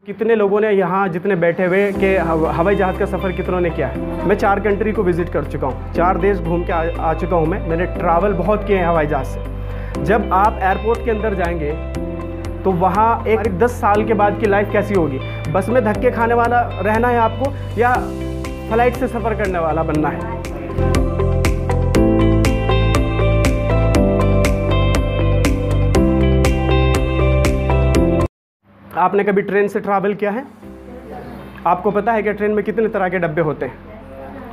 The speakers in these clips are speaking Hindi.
कितने लोगों ने यहाँ जितने बैठे हुए कि हवाई जहाज़ का सफ़र कितनों ने किया है। मैं 4 कंट्री को विज़िट कर चुका हूँ, 4 देश घूम के आ चुका हूँ। मैंने ट्रैवल बहुत किए हैं हवाई जहाज़ से। जब आप एयरपोर्ट के अंदर जाएंगे तो वहाँ एक 10 साल के बाद की लाइफ कैसी होगी। बस में धक्के खाने वाला रहना है आपको या फ्लाइट से सफ़र करने वाला बनना है। आपने कभी ट्रेन से ट्रैवल किया है? आपको पता है कि ट्रेन में कितने तरह के डब्बे होते हैं?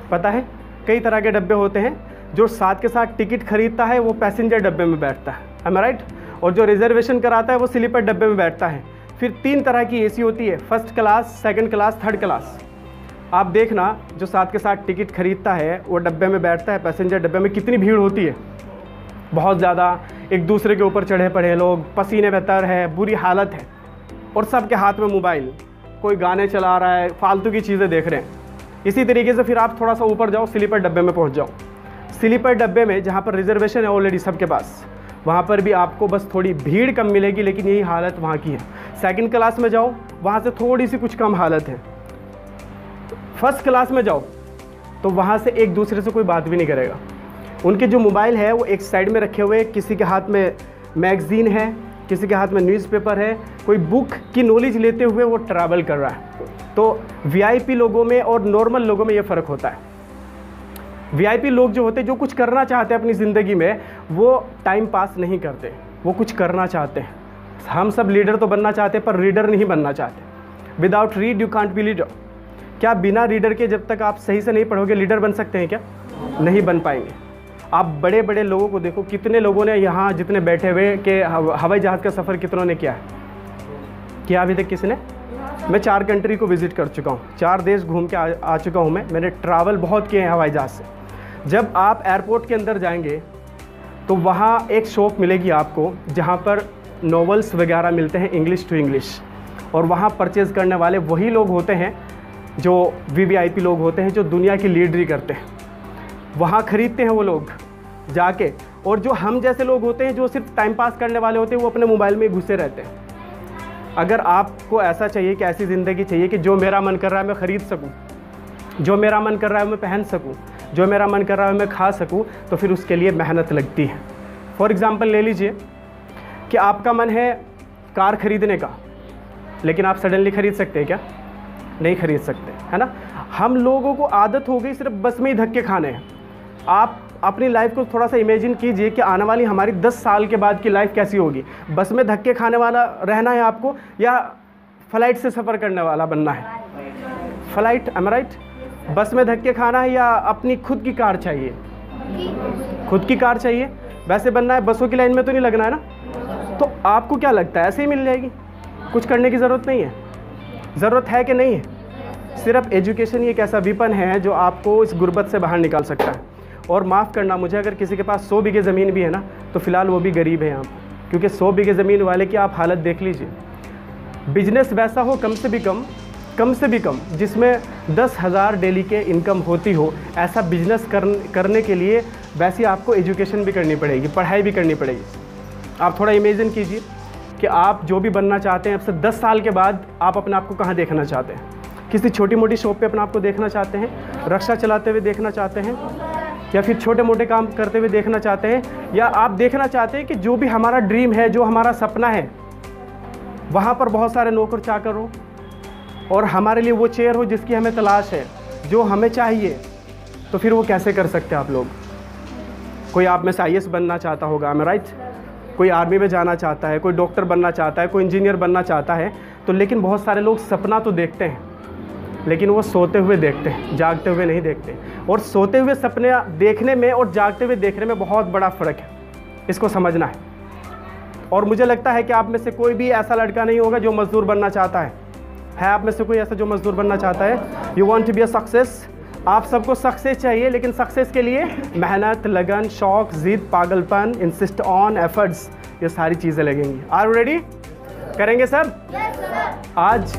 पता है, कई तरह के डब्बे होते हैं। जो साथ के साथ टिकट खरीदता है वो पैसेंजर डब्बे में बैठता है, am I right? और जो रिजर्वेशन कराता है वो स्लीपर डब्बे में बैठता है। फिर 3 तरह की एसी होती है, first class, second class, third class. आप देखना, जो साथ के साथ टिकट खरीदता है वो डब्बे में बैठता है, पैसेंजर डब्बे में कितनी भीड़ होती है, बहुत ज़्यादा। एक दूसरे के ऊपर चढ़े पड़े लोग, पसीने में तर है, बुरी हालत है, और सबके हाथ में मोबाइल, कोई गाने चला रहा है, फालतू की चीज़ें देख रहे हैं। इसी तरीके से फिर आप थोड़ा सा ऊपर जाओ, स्लीपर डब्बे में पहुंच जाओ। स्लीपर डब्बे में जहां पर रिजर्वेशन है ऑलरेडी सबके पास, वहां पर भी आपको बस थोड़ी भीड़ कम मिलेगी, लेकिन यही हालत वहां की है। सेकंड क्लास में जाओ, वहां से थोड़ी सी कुछ कम हालत है। फर्स्ट क्लास में जाओ तो वहाँ से एक दूसरे से कोई बात भी नहीं करेगा। उनके जो मोबाइल है वो एक साइड में रखे हुए, किसी के हाथ में मैगज़ीन है, किसी के हाथ में न्यूज़पेपर है, कोई बुक की नॉलेज लेते हुए वो ट्रैवल कर रहा है। तो वीआईपी लोगों में और नॉर्मल लोगों में ये फ़र्क होता है। वीआईपी लोग जो होते हैं, जो कुछ करना चाहते हैं अपनी ज़िंदगी में, वो टाइम पास नहीं करते, वो कुछ करना चाहते हैं। हम सब लीडर तो बनना चाहते हैं पर रीडर नहीं बनना चाहते। Without read you can't be leader. क्या बिना रीडर के जब तक आप सही से नहीं पढ़ोगे लीडर बन सकते हैं क्या? नहीं बन पाएंगे। आप बड़े बड़े लोगों को देखो, कितने लोगों ने यहाँ जितने बैठे हुए कि हवाई जहाज़ का सफ़र कितनों ने किया है? क्या अभी तक किसी ने? मैं 4 कंट्री को विज़िट कर चुका हूँ, 4 देश घूम के आ चुका हूँ। मैंने ट्रैवल बहुत किए हैं हवाई जहाज़ से। जब आप एयरपोर्ट के अंदर जाएंगे तो वहाँ एक शॉप मिलेगी आपको जहाँ पर नॉवेल्स वगैरह मिलते हैं इंग्लिश टू इंग्लिश, और वहाँ परचेज़ करने वाले वही लोग होते हैं जो वीवीआईपी लोग होते हैं, जो दुनिया की लीडरी करते हैं। वहाँ ख़रीदते हैं वो लोग जाके। और जो हम जैसे लोग होते हैं, जो सिर्फ टाइम पास करने वाले होते हैं, वो अपने मोबाइल में घुसे रहते हैं। अगर आपको ऐसा चाहिए कि ऐसी ज़िंदगी चाहिए कि जो मेरा मन कर रहा है मैं ख़रीद सकूं, जो मेरा मन कर रहा है मैं पहन सकूं, जो मेरा मन कर रहा है मैं खा सकूं, तो फिर उसके लिए मेहनत लगती है। फॉर एग्ज़ाम्पल ले लीजिए कि आपका मन है कार ख़रीदने का, लेकिन आप सडनली ख़रीद सकते हैं क्या? नहीं ख़रीद सकते, है ना। हम लोगों को आदत हो गई सिर्फ बस में ही धक्के खाने हैं। आप अपनी लाइफ को थोड़ा सा इमेजिन कीजिए कि आने वाली हमारी 10 साल के बाद की लाइफ कैसी होगी। बस में धक्के खाने वाला रहना है आपको या फ़्लाइट से सफ़र करने वाला बनना है? Flight, am I right? बस में धक्के खाना है या अपनी खुद की कार चाहिए? खुद की कार चाहिए। वैसे बनना है, बसों की लाइन में तो नहीं लगना है ना। तो आपको क्या लगता है, ऐसे ही मिल जाएगी? कुछ करने की ज़रूरत नहीं है? ज़रूरत है कि नहीं है? सिर्फ एजुकेशन ही एक ऐसा विपन है जो आपको इस गुर्बत से बाहर निकाल सकता है। और माफ़ करना मुझे, अगर किसी के पास 100 बीघे ज़मीन भी है ना, तो फ़िलहाल वो भी गरीब है यहाँ पर, क्योंकि 100 बीघे ज़मीन वाले की आप हालत देख लीजिए। बिजनेस वैसा हो कम से भी कम जिसमें 10,000 डेली के इनकम होती हो, ऐसा बिजनेस करने के लिए वैसे आपको एजुकेशन भी करनी पड़ेगी, पढ़ाई भी करनी पड़ेगी। आप थोड़ा इमेजिन कीजिए कि आप जो भी बनना चाहते हैं, अब से 10 साल के बाद आप अपने आप को कहाँ देखना चाहते हैं? किसी छोटी मोटी शॉप पे अपने आप को देखना चाहते हैं, रिक्शा चलाते हुए देखना चाहते हैं, या फिर छोटे मोटे काम करते हुए देखना चाहते हैं, या आप देखना चाहते हैं कि जो भी हमारा ड्रीम है, जो हमारा सपना है, वहाँ पर बहुत सारे नौकर चाकर हो और हमारे लिए वो चेयर हो जिसकी हमें तलाश है, जो हमें चाहिए, तो फिर वो कैसे कर सकते हैं आप लोग? कोई आप में से IAS बनना चाहता होगा, am I right? कोई आर्मी में जाना चाहता है, कोई डॉक्टर बनना चाहता है, कोई इंजीनियर बनना चाहता है। तो लेकिन बहुत सारे लोग सपना तो देखते हैं, लेकिन वो सोते हुए देखते हैं, जागते हुए नहीं देखते। और सोते हुए सपने देखने में और जागते हुए देखने में बहुत बड़ा फ़र्क है, इसको समझना है। और मुझे लगता है कि आप में से कोई भी ऐसा लड़का नहीं होगा जो मज़दूर बनना चाहता है आप में से कोई ऐसा जो मज़दूर बनना चाहता है? You want to be a success. आप सबको सक्सेस चाहिए, लेकिन सक्सेस के लिए मेहनत, लगन, शौक़, ज़िद, पागलपन, इंसिस्ट ऑन, एफर्ट्स, ये सारी चीज़ें लगेंगी। Are you ready? करेंगे सब? yes, sir. आज